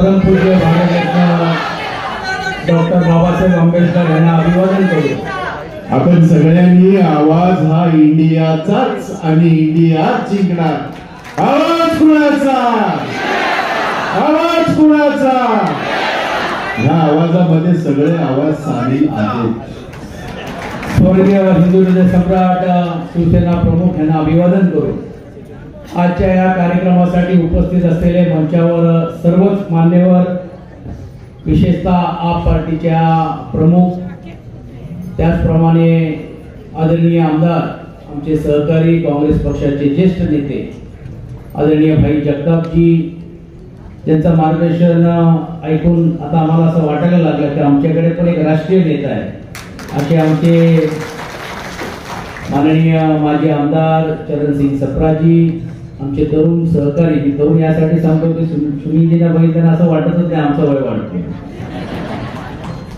परमपूज्य भारतरत्न डॉक्टर बाबासाहेब आंबेडकर यांना अभिवादन करू। आपण सगळ्यांनी आवाज हा इंडियाचाच आणि इंडियाच जिंकणार। आवाज कुणाचा? आवाज कुणाचा? या आवाजामध्ये सगळे आवाज सामील आहेत। स्वर्गीय हिंदू हृदय सम्राट शिवसेना प्रमुख यांना अभिवादन करू। आजच्या या कार्यक्रमासाठी उपस्थित असलेले मंचावर सर्वच मान्यवर, विशेषतः आप पार्टीच्या प्रमुख, त्याचप्रमाणे आदरणीय आमदार, आमचे सहकारी काँग्रेस पक्षाचे ज्येष्ठ नेते आदरणीय भाई जगतापजी, ज्यांचं मार्गदर्शन ऐकून आता आम्हाला असं वाटायला लागलं की आमच्याकडे पण एक राष्ट्रीय नेता आहे। असे आमचे माननीय माजी आमदार चरणसिंग सप्राजी, आमचे तरुण सहकारी, मी तरुण यासाठी सांगतो की सुनीलजींना बघितल्यानं असं वाटतच नाही आमचं वय वाढते।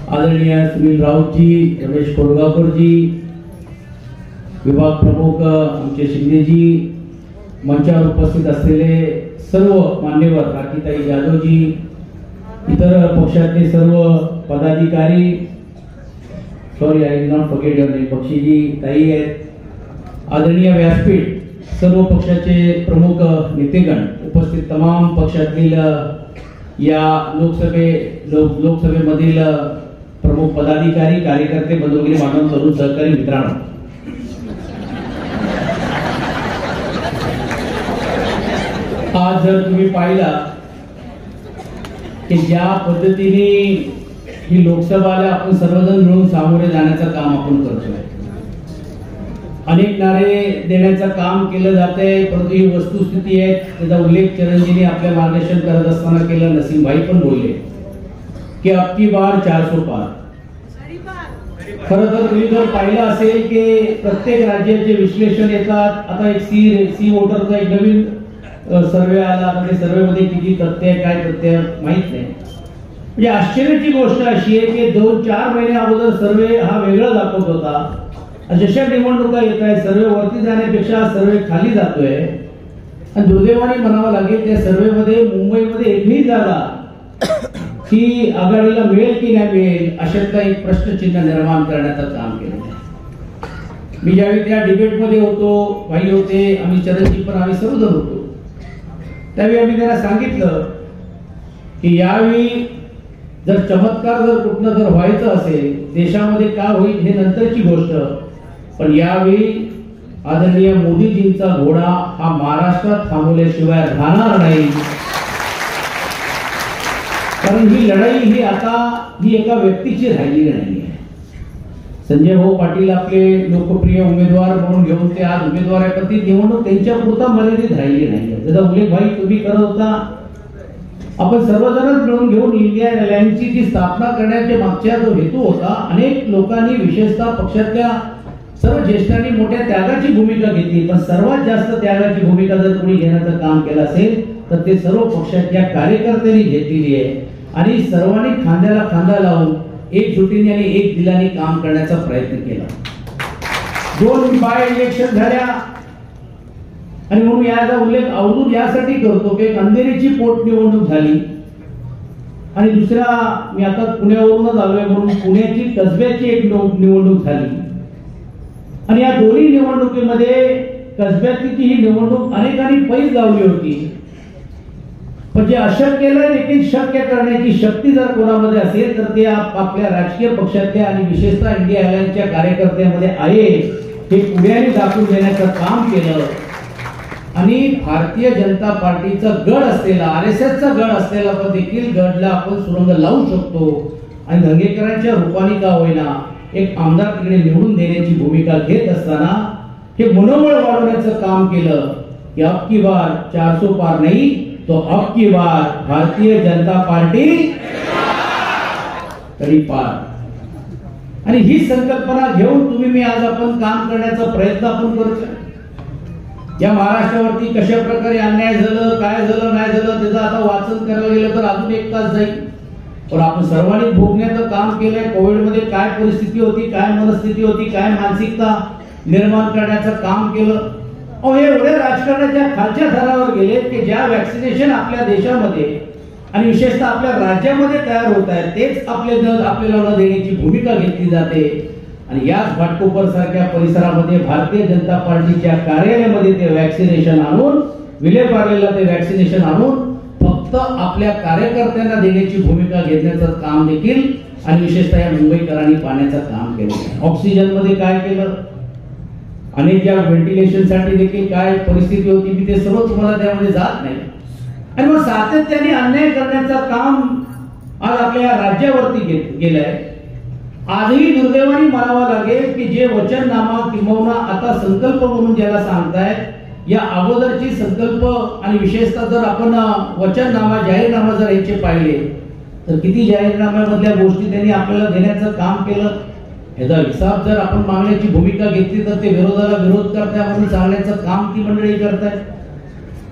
आदरणीय सुनील राऊतजी, रमेश कोरगावकरजी, विभाग प्रमुख आमचे शिंदेजी, मंचावर उपस्थित असलेले सर्व मान्यवर, राखीताई जाधवजी, इतर पक्षातले सर्व पदाधिकारी, sorry I will not forget your name, Bakshi ji ताई आहेत, आदरणीय व्यासपीठ, सर्व पक्षाचे प्रमुख नेतेगण, उपस्थित तमाम पक्षातील या लोकसभेमधील प्रमुख पदाधिकारी, कार्यकर्ते, बंधुगिरी मानव, तरुण सहकारी मित्रांनो, आज जर तुम्ही पाहिला की ज्या पद्धतीने ही लोकसभाला आपण सर्वजण मिळून सामोरे जाण्याचं काम आपण करतोय, अनेक नारे देण्याचं काम केलं जातंय, परंतु ही वस्तुस्थिती आहे, त्याचा उल्लेख चरणजींनी आपल्या मार्गदर्शन करत असताना केलं, नसीम भाई पण बोलले की अब की बार 400 पार। खरं तर तुम्ही जर पाहिलं असेल की प्रत्येक राज्याचे विश्लेषण येतात, आता एक सी वोटरचा एक नवीन सर्वे आला, आता ते सर्वेमध्ये किती तथ्य आहे काय तथ्य माहित नाही। म्हणजे आश्चर्याची गोष्ट अशी आहे की 2-4 महिने अगोदर सर्वे हा वेगळा दाखवत होता, जशा निवडणुका येत आहेत सर्वे वरती जाण्यापेक्षा सर्वे खाली जातोय, आणि दुर्दैवाने म्हणावं लागेल त्या सर्वेमध्ये मुंबईमध्ये एकही जागा ही आघाडीला मिळेल की नाही मिळेल अशातला एक प्रश्नचिन्ह निर्माण करण्याचं काम केलं। मी ज्यावेळी त्या डिबेटमध्ये होतो, भाई होते, आम्ही चरणजी पण, आम्ही सर्वजण होतो, त्यावेळी आम्ही त्यांना सांगितलं की यावेळी जर चमत्कार जर कुठलं जर व्हायचं असेल देशामध्ये का होईल हे नंतरची गोष्ट, पण यावेळी आदरणीय मोदीजींचा घोडा हा महाराष्ट्रात थांबवल्याशिवाय राहणार नाही, कारण ही लढाई ही आता ही एका व्यक्तीची राहिलेली नाही आहे। संजय भाऊ पाटील आपले लोकप्रिय उमेदवार म्हणून घेऊन ते आज उमेदवार आहे, पण ती निवडणूक त्यांच्या पुरता मर्यादित राहिली नाही। त्याचा उल्लेख भाई तुम्ही करत होता, आपण सर्वजणच मिळून घेऊन इंडिया एअरलाइन्सची जी स्थापना करण्याच्या मागचा जो हेतू होता, अनेक लोकांनी विशेषतः पक्षातल्या सर्व ज्येष्ठांनी मोठ्या त्यागाची भूमिका घेतली, पण सर्वात जास्त त्यागाची भूमिका जर कोणी घेण्याचं काम केलं असेल तर ते सर्व पक्षातल्या कार्यकर्त्यांनी घेतलेली आहे, आणि सर्वांनी खांद्याला खांदा लावून एकजुटीने आणि एक दिलाने काम करण्याचा प्रयत्न केला। 2 बाय इलेक्शन झाल्या, आणि म्हणून याचा उल्लेख अवधूत यासाठी करतो की अंधेरीची पोटनिवडणूक झाली, आणि दुसरा मी आता पुण्यावरूनच आलोय म्हणून पुण्याची कसब्याची एक निवडणूक झाली, आणि या दोन्ही निवडणुकीमध्ये कसब्याची ही निवडणूक अनेकांनी पैज लावली होती, पण जे अशक्यला देखील शक्य करण्याची शक्ती जर कोणामध्ये असेल तर ते आपल्या राजकीय पक्षातल्या आणि विशेषतः इंडिया एअरलाइन्सच्या कार्यकर्त्यांमध्ये आहे, हे पुढ्याने दाखवून देण्याचं काम केलं, आणि भारतीय जनता पार्टीचा गड असलेला, RSSचा गड असलेला पण देखील गडला आपण सुरंग लावू शकतो, आणि धंगेकरांच्या रूपाने का होईना एक आमदार तिकडे निवडून देण्याची भूमिका घेत असताना हे मनोबळ वाढवण्याचं काम केलं की अब की बार 400 पार नाही तो अब की बार भारतीय जनता पार्टी तरी पार। आणि ही संकल्पना घेऊन तुम्ही मी आज आपण काम करण्याचा प्रयत्न आपण करतोय। या महाराष्ट्रावरती कशा प्रकारे अन्याय झालं, काय झालं, नाही झालं त्याचं आता वाचन करायला गेलं तर अजून 1 तास जाईल, पण आपण सर्वांनी भोगण्याचं काम केलंय। कोविडमध्ये काय परिस्थिती होती, काय मनस्थिती होती, काय मानसिकता निर्माण करण्याचं काम केलं, एवढे राजकारणाच्या खालच्या थरावर गेले की ज्या वॅक्सिनेशन आपल्या देशामध्ये आणि विशेषतः आपल्या राज्यामध्ये तयार होत आहेत तेच आपल्याला न देण्याची भूमिका घेतली जाते. आणि याच घाटकोपर सारख्या परिसरामध्ये भारतीय जनता पार्टीच्या कार्यालयामध्ये ते वॅक्सिनेशन आणून, विलेपार्लेला ते वॅक्सिनेशन आणून फक्त आपल्या कार्यकर्त्यांना देण्याची भूमिका घेण्याचं काम देखील आणि विशेषतः या मुंबईकरांनी पाहण्याचं काम केलं. ऑक्सिजन मध्ये काय केलं, अनेक ज्या व्हेंटिलेशन साठी देखील काय परिस्थिती होती, मी ते सर्व तुम्हाला त्यामध्ये जात नाही. आणि मग सातत्याने अन्याय करण्याचं काम आज आपल्या राज्यावरती गेलंय. आजही दुर्दैवाने म्हणावं लागेल की जे वचननामा किंबहुना आता संकल्प म्हणून ज्याला सांगतायत, या अगोदरची संकल्प आणि विशेषतः जर आपण वचननामा जाहीरनामा जर याचे पाहिले तर किती जाहीरनाम्यामधल्या गोष्टी त्यांनी आपल्याला देण्याचं काम केलं. याचा हिसाब जर आपण मागण्याची भूमिका घेतली तर ते विरोधाला विरोध करताय म्हणून सांगण्याचं काम ती मंडळी करतायत.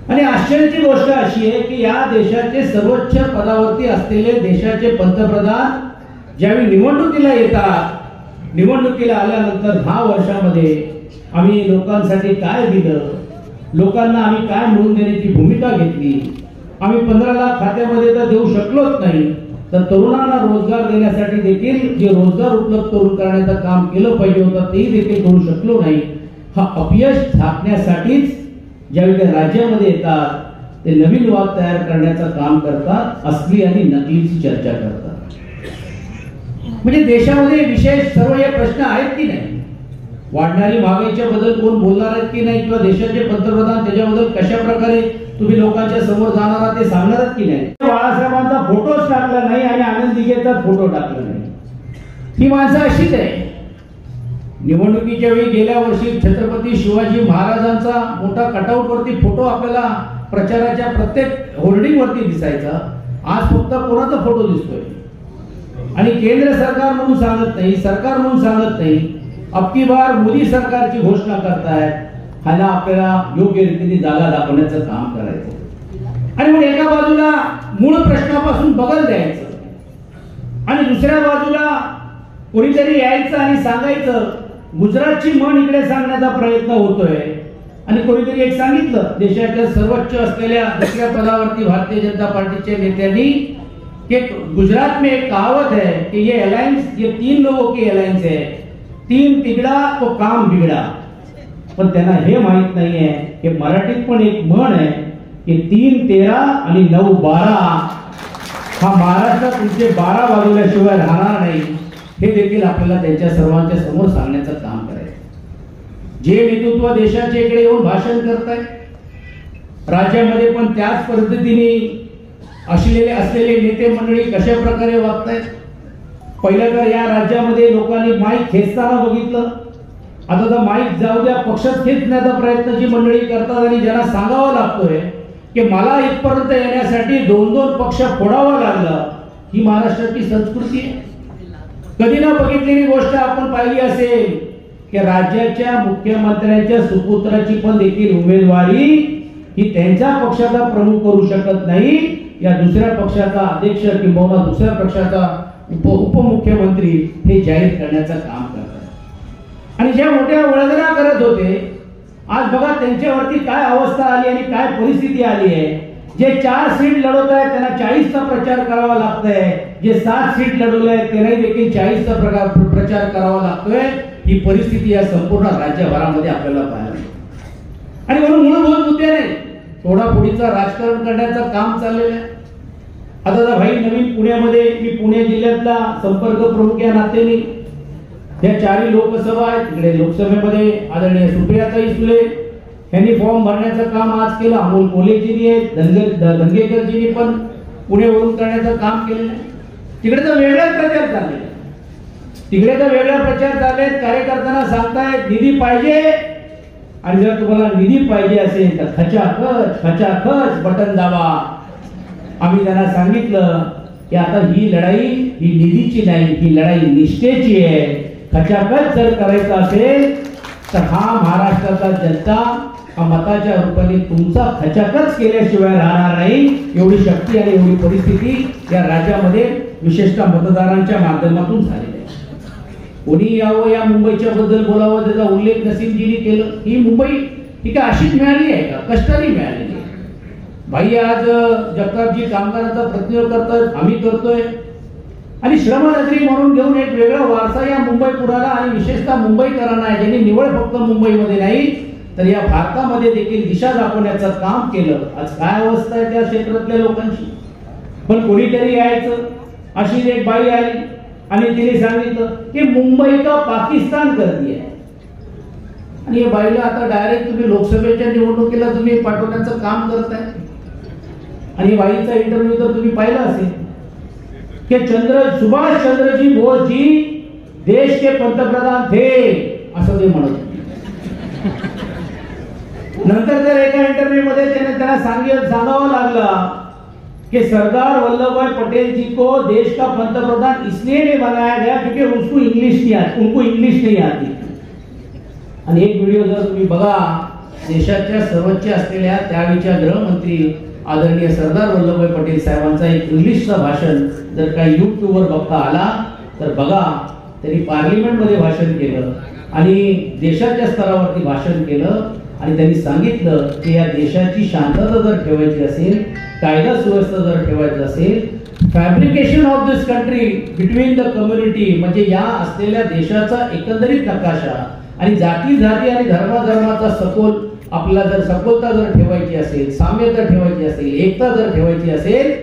आणि आश्चर्याची गोष्ट अशी आहे की या देशाचे सर्वोच्च पदावरती असलेले देशाचे पंतप्रधान ज्यावेळी निवडणुकीला येतात, निवडणुकीला आल्यानंतर 10 वर्षामध्ये आम्ही लोकांसाठी काय दिलं, लोकांना आम्ही काय मिळवून देण्याची भूमिका घेतली, आम्ही 15 लाख खात्यामध्ये तर देऊ शकलोच नाही, तर तरुणांना रोजगार देण्यासाठी देखील जे रोजगार उपलब्ध करून करण्याचं काम केलं पाहिजे होतं तेही देखील करू शकलो नाही. हा अपयश झाकण्यासाठीच ज्यावेळी ते राज्यामध्ये येतात ते नवीन वाद तयार करण्याचं काम करतात, असली आणि नकलीची चर्चा करतात. म्हणजे देशामध्ये विशेष सर्व हे प्रश्न आहेत की नाही, वाढणारी महागाईच्या बद्दल कोण बोलणार आहेत की नाही, किंवा देशाचे पंतप्रधान त्याच्याबद्दल कशा प्रकारे तुम्ही लोकांच्या समोर जाणार आहात ते सांगणार आहात की नाही. बाळासाहेबांचा फोटोच टाकला नाही आणि आनंद दिघेचा फोटो टाकला नाही. ही माणसं अशीच आहे. निवडणुकीच्या वेळी गेल्या वर्षी छत्रपती शिवाजी महाराजांचा मोठा कटआउट वरती फोटो आपल्याला प्रचाराच्या प्रत्येक होर्डिंग वरती दिसायचा. आज फक्त कोणाचा फोटो दिसतोय आणि केंद्र सरकार म्हणून सांगत नाही, सरकार म्हणून सांगत नाही, अबकी बार मोदी सरकारची घोषणा करतायत. ह्याला आपल्याला योग्य रीतीने जागा दाखवण्याचं काम करायचं आणि मग एका बाजूला मूळ प्रश्नापासून बगल द्यायचं आणि दुसऱ्या बाजूला कोणीतरी यायचं आणि सांगायचं. गुजरातची म्हण इकडे सांगण्याचा प्रयत्न होतोय आणि कोणीतरी एक सांगितलं देशाच्या सर्वोच्च असलेल्या दुसऱ्या पदावरती भारतीय जनता पार्टीच्या नेत्यांनी कि गुजरात में एक कहावत है कि ये अलायंस, ये 3 लोगों की अलायंस है, 3 तिगड़ा तो काम बिगड़ा. पण त्यांना हे माहित नाहीये की मराठीत पण एक म्हण आहे की 3 13 आणि 9 12 हा महाराष्ट्रात तुमचे 12 वाजवल्याशिवाय राहणार नाही. हे देखील आपल्याला त्यांच्या सर्वांच्या समोर सांगण्याचं काम करायचं. जे नेतृत्व देशाच्या इकडे येऊन भाषण करताय, राज्यामध्ये पण त्याच पद्धतीने असलेले नेते मंडळी कशा प्रकारे वागतायत. पहिलं तर या राज्यामध्ये लोकांनी माईक खेचताना बघितलं. आता तर माईक जाऊ द्या, पक्षात खेचण्याचा प्रयत्न जी मंडळी करतात आणि ज्यांना सांगावं लागतोय की मला इथपर्यंत येण्यासाठी 2-2 पक्ष फोडावं लागलं. ही महाराष्ट्राची संस्कृती आहे. कधी ना बघितलेली गोष्ट आपण पाहिली असेल की राज्याच्या मुख्यमंत्र्यांच्या सुपुत्राची पण देखील उमेदवारी ही त्यांच्या पक्षाचा प्रमुख करू शकत नाही, या दुसऱ्या पक्षाचा अध्यक्ष किंवा दुसऱ्या पक्षाचा उपमुख्यमंत्री हे जाहीर करण्याचं काम करतात. आणि ज्या मोठ्या वळगणा करत होते, आज बघा त्यांच्यावरती काय अवस्था आली आणि काय परिस्थिती आली आहे. जे 4 सीट लढवत आहेत त्यांना 40चा प्रचार करावा लागतोय, जे 7 सीट लढवले आहेत त्यांनाही देखील 40चा प्रचार करावा लागतोय. ही परिस्थिती या संपूर्ण राज्यभरामध्ये आपल्याला पाहायला मिळते. आणि म्हणून मूलभूत मुद्दे नाही, तोडाफोडीचं राजकारण करण्याचं काम चाललेलं आहे. आता तर भाई नवीन पुण्यामध्ये, मी पुणे जिल्ह्यातला संपर्क प्रमुख या नात्याने या 4 लोकसभा आहेत. इकडे लोकसभेमध्ये आदरणीय सुप्रियाताई सुळे यांनी फॉर्म भरण्याचं काम आज केलं. अमोल कोल्हेजींनी आहेत, धंगेकरजींनी पण पुणेवरून करण्याचं काम केलेलं आहे. तिकडे तर वेगळाच प्रचार चाललेला, तिकडे तर वेगळा प्रचार चाललेत. कार्यकर्त्यांना सांगतायत निधी पाहिजे आणि जर तुम्हाला निधी पाहिजे असेल तर खचाखच बटन दाबा. आम्ही त्यांना सांगितलं की आता ही लढाई ही निधीची नाही, ही लढाई निष्ठेची आहे. खचाखच जर करायचं असेल तर हा महाराष्ट्राचा जनता हा मताच्या रूपाने तुमचा खचाखच केल्याशिवाय राहणार नाही. एवढी शक्ती आणि एवढी परिस्थिती या राज्यामध्ये विशेषतः मतदारांच्या माध्यमातून झालेली आहे. कोणी यावं या मुंबईच्या बद्दल बोलावं त्याचा उल्लेख नसीमजींनी केलं. ही मुंबई ही काय अशीच मिळाली आहे का? कष्टाने मिळालेली आहे. भाई आज जगतापजी कामगारांचा प्रतिनिधित्व करतात, आम्ही करतोय आणि श्रमनगरी म्हणून घेऊन एक वेगळा वारसा या मुंबई पुराला आणि विशेषतः मुंबईकरांना आहे, ज्यांनी निवळ फक्त मुंबईमध्ये नाही तर या भारतामध्ये देखील दिशा दाखवण्याचं काम केलं. आज काय अवस्था आहे त्या क्षेत्रातल्या लोकांची. पण कोणीतरी यायचं, अशी एक बाई आली आणि तिने सांगितलं की मुंबई का पाकिस्तान कर दिया. आणि या बाईला आता डायरेक्ट तुम्ही लोकसभेच्या निवडणुकीला तुम्ही पाठवण्याचं काम करताय. आणि बाईचा इंटरव्ह्यू तर तुम्ही पाहिला असेल कि सुभाष चंद्र जी बोस जी देश के पंतप्रधान थे असं ते म्हणत. नंतर तर एका इंटरव्ह्यू मध्ये त्यांना सांगावं लागलं कि सरदार वल्लभ भाई पटेल जी को देश का पंतप्रधान इसलिए नहीं बनाया गया क्योंकि उनको इंग्लिश नहीं आती. आणि एक व्हिडिओ जर तुम्ही बघा, देशाच्या सर्वोच्च असलेल्या त्यावेळच्या गृहमंत्री आदरणीय सरदार वल्लभभाई पटेल साहेबांचा एक इंग्लिशचं भाषण जर काही युट्यूबवर बघता आला तर बघा, त्यांनी पार्लिमेंटमध्ये भाषण केलं आणि देशाच्या स्तरावरती भाषण केलं आणि त्यांनी सांगितलं की या देशाची शांतता जर ठेवायची असेल, कायदा सुव्यवस्था जर ठेवायची असेल, fabrication of this country between the community म्हणजे या असलेल्या देशाचा एकंदरीत नकाशा आणि जाती आणि धर्माचा सखोल आपल्याला जर सखोलता जर ठेवायची असेल, साम्यता ठेवायची असेल, एकता जर ठेवायची असेल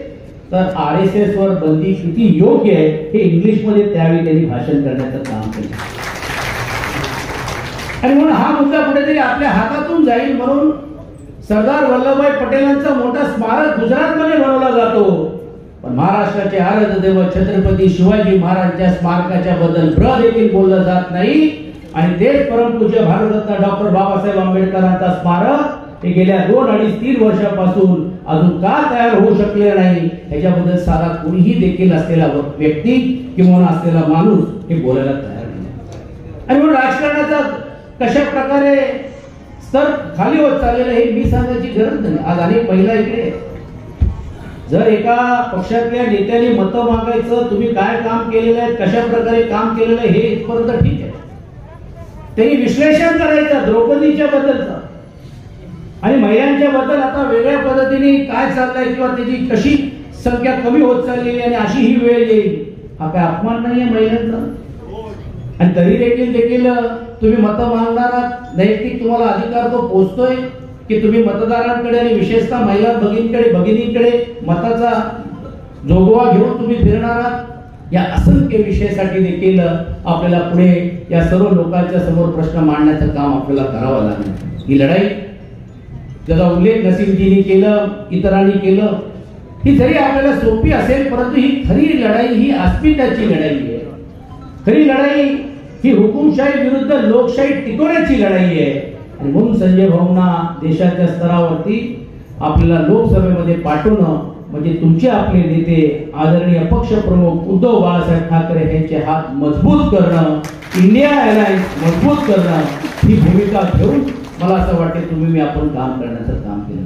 तर RSS वर बंदी किती योग्य आहे हे इंग्लिश मध्ये त्यावेळी त्यांनी भाषण करण्याचं काम केलं. आणि म्हणून हा मुद्दा कुठेतरी आपल्या हातातून जाईल म्हणून सरदार वल्लभभाई पटेलांचा मोठा स्मारक गुजरातमध्ये बनवला जातो. पण महाराष्ट्राचे आराध्य दैवत छत्रपती शिवाजी महाराजांच्या स्मारकाच्या बद्दल देखील बोललं जात नाही. आणि तेच परमपूज्य भारतरत्न डॉक्टर बाबासाहेब आंबेडकरांचा स्मारक हे गेल्या 2-3 वर्षापासून अजून का तयार होऊ शकले नाही याच्याबद्दल साधा कोणीही देखील असलेला व्यक्ती किंवा असलेला माणूस हे बोलायला तयार नाही. आणि म्हणून राजकारणाचा कशा प्रकारे स्तर खाली होत चाललेला हे मी सांगायची गरज नाही. आज अनेक महिला इकडे जर एका पक्षातल्या नेत्याने मतं मागायचं, तुम्ही काय काम केलेलं आहे, कशा प्रकारे काम केलेलं आहे हे इथपर्यंत ठीक आहे. त्यांनी विश्लेषण करायचं द्रौपदीच्या बद्दलचं आणि महिलांच्या बद्दल आता वेगळ्या पद्धतीने काय चाललंय किंवा त्याची कशी संख्या कमी होत चाललेली आणि अशी ही वेळ येईल. हा काय अपमान नाहीये महिलांचा. आणि तरी देखील तुम्ही मतं मागणारा नैतिक तुम्हाला अधिकार तो पोहोचतोय की तुम्ही मतदारांकडे आणि विशेषतः महिला भगिनींकडे मताचा जोगवा घेऊन तुम्ही फिरणारा या असंख्य विषयासाठी देखील आपल्याला पुढे या सर्व लोकांच्या समोर प्रश्न मांडण्याचं काम आपल्याला करावं लागेल. ही लढाई ज्याचा उल्लेख नसीमजींनी केलं, इतरांनी केलं, ही जरी आपल्याला सोपी असेल परंतु ही खरी लढाई ही अस्मिताची लढाई आहे. खरी लढाई ही हुकुमशाही विरुद्ध लोकशाही टिकवण्याची लढाई आहे. आणि म्हणून संजय भाऊंना देशाच्या स्तरावरती आपल्याला लोकसभेमध्ये पाठवणं म्हणजे तुमचे आपले नेते आदरणीय पक्षप्रमुख उद्धव बाळासाहेब ठाकरे यांचे हात मजबूत करणं, इंडिया अलायन्स मजबूत करणं ही भूमिका घेऊन मला असं वाटते तुम्ही आपण काम करण्याचं काम केलं.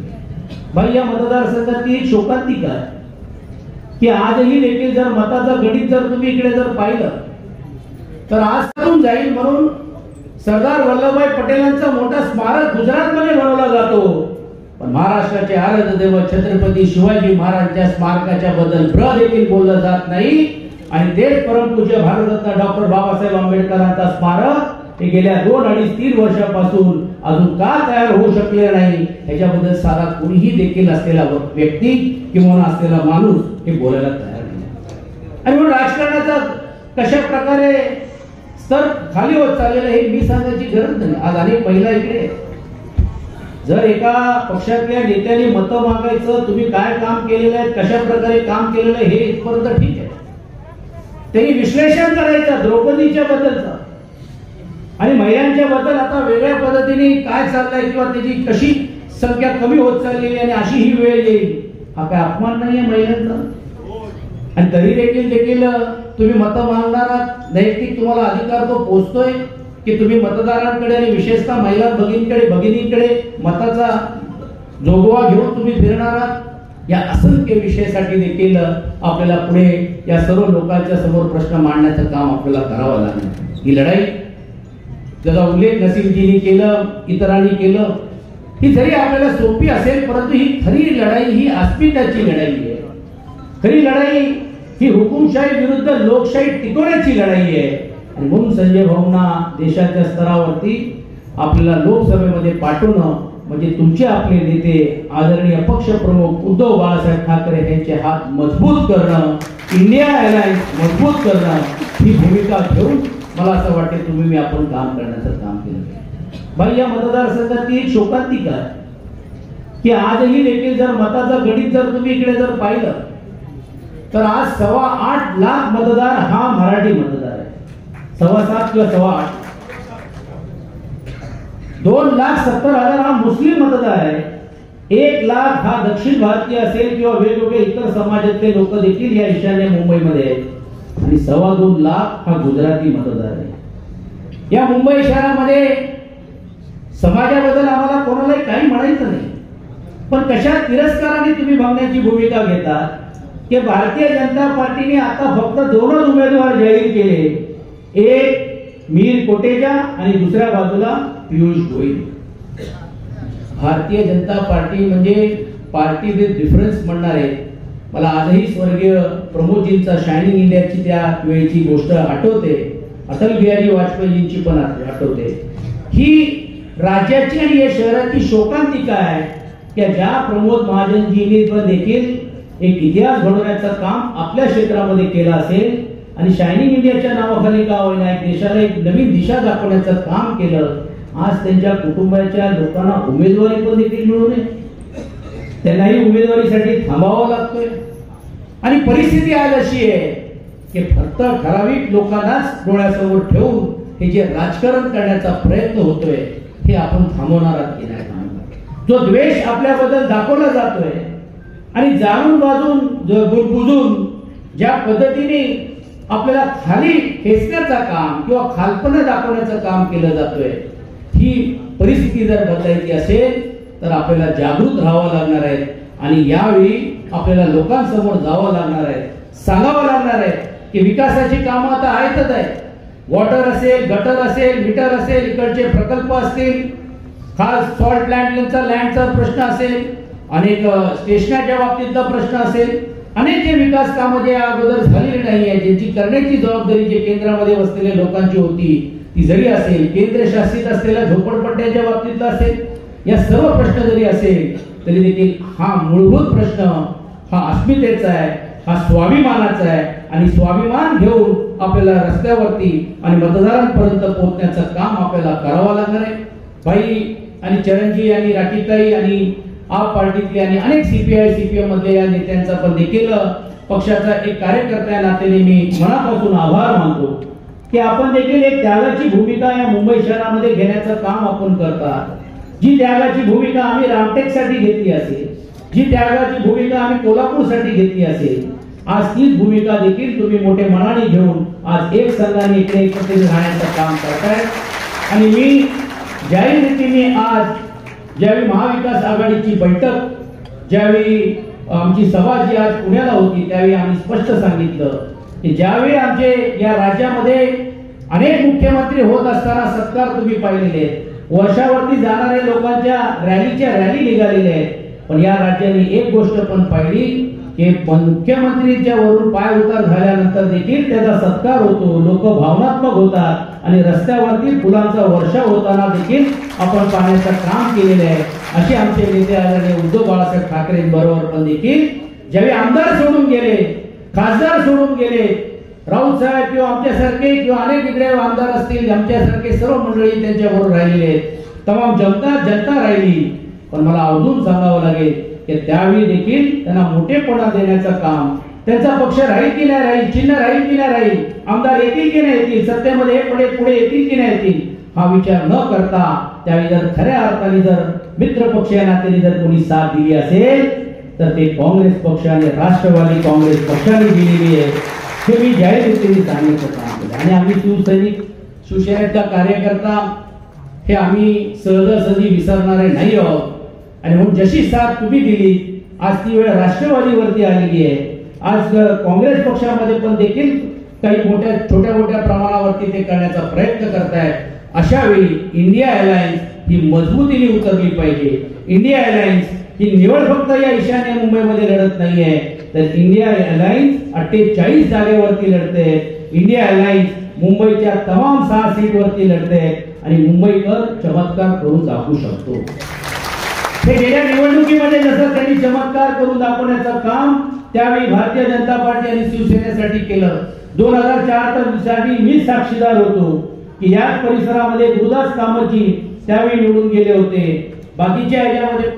भाई या मतदारसंघाची एक शोकांतिका आहे की आजही देखील जर मताचा गणित जर तुम्ही इकडे जर पाहिलं तर आज जाईल म्हणून सरदार वल्लभभाई पटेलांचा मोठा स्मारक गुजरातमध्ये बनवला जातो. पण महाराष्ट्राचे आराध्य दैवत छत्रपती शिवाजी महाराजांच्या स्मारकाच्या बद्दल देखील बोललं जात नाही. आणि तेच परमपूज्य भारतरत्न डॉक्टर बाबासाहेब आंबेडकरांचा स्मारक हे गेल्या 2-3 वर्षापासून अजून का तयार होऊ शकले नाही याच्याबद्दल साधा कोणीही देखील असलेला व्यक्ती किंवा असलेला माणूस हे बोलायला तयार नाही. आणि म्हणून राजकारणाचा कशा प्रकारे स्तर खाली होत चाललेला हे मी सांगायची गरज नाही. आज अनेक महिला इकडे जर एका पक्षातल्या नेत्याने मतं मागायचं, तुम्ही काय काम केलेलं आहे, कशा प्रकारे काम केलेलं आहे हे इथपर्यंत ठीक आहे. त्यांनी विश्लेषण करायचं द्रौपदीच्या बद्दलचं आणि महिलांच्या बद्दल आता वेगळ्या पद्धतीने काय चाललंय किंवा त्याची कशी संख्या कमी होत चाललेली आणि अशी ही वेळ येईल. हा काय अपमान नाहीये महिलांचा. आणि तरी देखील तुम्ही मतं मागणारा नैतिक तुम्हाला अधिकार तो पोहोचतोय की तुम्ही मतदारांकडे आणि विशेषतः महिला भगिनींकडे मताचा जोगवा घेऊन तुम्ही फिरणारा या असंख्य विषयासाठी देखील आपल्याला पुढे या सर्व लोकांच्या समोर प्रश्न मांडण्याचं काम आपल्याला करावं लागेल. ही लढाई ज्याचा उल्लेख नसीमजींनी केलं, इतरांनी केलं, ही जरी आपल्याला सोपी असेल, परंतु ही खरी लढाई ही अस्मिताची लढाई आहे. खरी लढाई ही हुकुमशाही विरुद्ध लोकशाही टिकवण्याची लढाई आहे. आणि म्हणून संजय भाऊंना देशाच्या स्तरावरती आपल्याला लोकसभेमध्ये पाठवणं म्हणजे तुमचे आपले नेते आदरणीय पक्षप्रमुख उद्धव बाळासाहेब ठाकरे यांचे हात मजबूत करणं, इंडिया अलायन्स मजबूत करणं ही भूमिका घेऊन मला असं वाटते तुम्ही मी आपण काम करण्याचं काम केलं. भाई, या मतदारसंघाची एक शोकांतिका आहे की आजही देखील जर मताचं गणित जर तुम्ही इकडे जर पाहिलं तर आज 8.25 लाख मतदार हा मराठी मतदार आहे. 7.25 किंवा 8.25. 2,70,000 हा मुस्लिम मतदार आहे. 1 लाख हा दक्षिण भारतीय असेल किंवा वेगवेगळे इतर समाजातले लोक देखील या ईशान्य मुंबईमध्ये आहेत. आणि 2.25 लाख हा गुजराती मतदार आहे. या मुंबई शहरामध्ये समाजाबद्दल आम्हाला कोणालाही काही म्हणायचं नाही, पण कशा तिरस्काराने तुम्ही बघण्याची भूमिका घेता की भारतीय जनता पार्टीने आता फक्त 2 उमेदवार जाहीर केले, एक मीर कोटेचा आणि दुसऱ्या बाजूला पियुष गोयल. भारतीय जनता पार्टी म्हणजे पार्टी विथ डिफरन्स म्हणणारे मला आजही स्वर्गीय प्रमोदजींचा शायनिंग इंडियाची त्या वेळची गोष्ट आठवते, अटल बिहारी वाजपेयींची पण आठवते. ही राज्याची आणि या शहराची शोकांतिका आहे की ज्या प्रमोद महाजनजींनी पण देखील एक इतिहास घडवण्याचं काम आपल्या क्षेत्रामध्ये केलं असेल आणि शायनिंग इंडियाच्या नावाखाली का होईना एक देशाला एक नवीन दिशा दाखवण्याचं काम केलं, आज त्यांच्या कुटुंबाच्या लोकांना उमेदवारी पण देखील मिळू नये, त्यांनाही उमेदवारीसाठी थांबावं लागतोय. आणि परिस्थिती आज अशी आहे की फक्त ठराविक लोकांनाच डोळ्यासमोर ठेवून हे जे राजकारण करण्याचा प्रयत्न होतोय हे आपण थांबवणार आहात की नाही. जो द्वेष आपल्याबद्दल दाखवला जातोय आणि जाणून बुजून ज्या पद्धतीने आपल्याला खाली खेचण्याचं काम किंवा खालपणा दाखवण्याचं काम केलं जातोय, ही परिस्थिती जर बदलायची असेल तर आपल्याला जागृत राहावं लागणार आहे. आणि यावेळी आपल्याला लोकांसमोर जावं लागणार आहे, सांगावं लागणार आहे की विकासाची कामं आता आहेतच आहेत. वॉटर असेल, गटर असेल, मीटर असेल, इकडचे प्रकल्प असतील, खास सॉल्ट लँडचा प्रश्न असेल, अनेक स्टेशनाच्या बाबतीतला प्रश्न असेल, अनेक जे विकास कामं जे अगोदर झालेली नाही आहे, ज्यांची करण्याची जबाबदारी जे केंद्रामध्ये बसलेल्या लोकांची होती ती जरी असेल, केंद्र शासित असलेल्या झोपडपट्ट्याच्या बाबतीतला असेल, या सर्व प्रश्न जरी असेल तरी देखील हा मूलभूत प्रश्न हा अस्मितेचा आहे, हा स्वाभिमानाचा आहे. आणि स्वाभिमान घेऊन आपल्याला रस्त्यावरती आणि मतदारांपर्यंत पोहोचण्याचं काम आपल्याला करावं लागणार आहे. भाई आणि चरणजी आणि राखीताई आणि आप पार्टीतले आणि अनेक सीपीआय सीपीएम मधले या नेत्यांचा पण देखील पक्षाचा एक कार्यकर्त्या नात्याने मी मनापासून आभार मानतो की आपण देखील एक त्यागाची भूमिका या मुंबई शहरामध्ये घेण्याचं काम आपण करता. जी त्यागाची भूमिका आम्ही रामटेकसाठी घेतली असेल, जी त्यागाची भूमिका आम्ही कोल्हापूरसाठी घेतली असेल, आज तीच भूमिका देखील तुम्ही मोठे मनाने घेऊन आज एक संघाने इकडे एकत्रित राहण्याचं काम करताय. आणि मी जाहीर रीतीने आज ज्यावेळी महाविकास आघाडीची बैठक, ज्यावेळी आमची सभा जी आज पुण्याला होती, त्यावेळी आम्ही स्पष्ट सांगितलं की ज्यावेळी आमचे या राज्यामध्ये अनेक मुख्यमंत्री होत असताना सत्कार तुम्ही पाहिलेले आहेत, वर्षावरती जाणाऱ्या लोकांच्या रॅली निघालेल्या आहेत, पण या राज्याने एक गोष्ट पण पाहिली की मुख्यमंत्रीच्या वरून पाय उतार झाल्यानंतर देखील त्याचा सत्कार होतो, लोक भावनात्मक होतात आणि रस्त्यावरती फुलांचा वर्षाव होताना देखील आपण पाहण्याचं काम केलेलं आहे. असे आमचे नेते आदरणीय उद्धव बाळासाहेब ठाकरे बरोबर पण देखील ज्यावेळी आमदार सोडून गेले, खासदार सोडून गेले, राऊत साहेब किंवा आमच्यासारखे किंवा अनेक इकडे आमदार असतील, आमच्यासारखे सर्व मंडळी त्यांच्याबरोबर राहिलेले आहेत, तमाम जनता राहिली. पण मला आवर्जून सांगावं लागेल की त्यावेळी देखील त्यांना मोठेपणा देण्याचं काम, त्यांचा पक्ष राहील की नाही राहील, चिन्ह राहील की नाही राहील, आमदार येतील की नाही येतील, सत्तेमध्ये पुढे येतील की नाही येतील, हा विचार न करता त्यावेळी जर खऱ्या अर्थाने जर मित्र पक्ष या नात्याने जर कोणी साथ दिली असेल तर ते काँग्रेस पक्षाने, राष्ट्रवादी काँग्रेस पक्षाने दिलेली आहे. हे मी जाहीर रीतीने सांगण्याचं काम केलं. आणि आम्ही शिवसैनिक, शिवसेनेचा कार्यकर्ता हे आम्ही सहजासहजी विसरणारे नाही आहोत. आणि म्हणून जशी साथ तुम्ही दिली, आज ती वेळ राष्ट्रवादीवरती आलेली आहे. आज काँग्रेस पक्षामध्ये पण देखील काही छोट्या मोठ्या प्रमाणावरती ते करण्याचा प्रयत्न करतायत. अशा वेळी इंडिया अलायन्स ही मजबूतीने उतरली पाहिजे. इंडिया अलायन्स ही निवड फक्त या ईशान्य मुंबईमध्ये लढत नाहीये, तर इंडिया अलायन्स 48 जागेवरती लढते. इंडिया अलायन्स मुंबईच्या तमाम 6 सीटवरती लढते आणि मुंबईकर चमत्कार करून दाखवू शकतो. हे गेल्या निवडणुकीमध्ये जसं त्यांनी चमत्कार करून दाखवण्याचं काम त्यावेळी भारतीय जनता पार्टी आणि शिवसेनेसाठी केलं. 2004 साठी मी साक्षीदार होतो की याच परिसरामध्ये गुरुदास कामतजी त्यावेळी निवडून गेले होते. बाकीच्या ह्याच्यामध्ये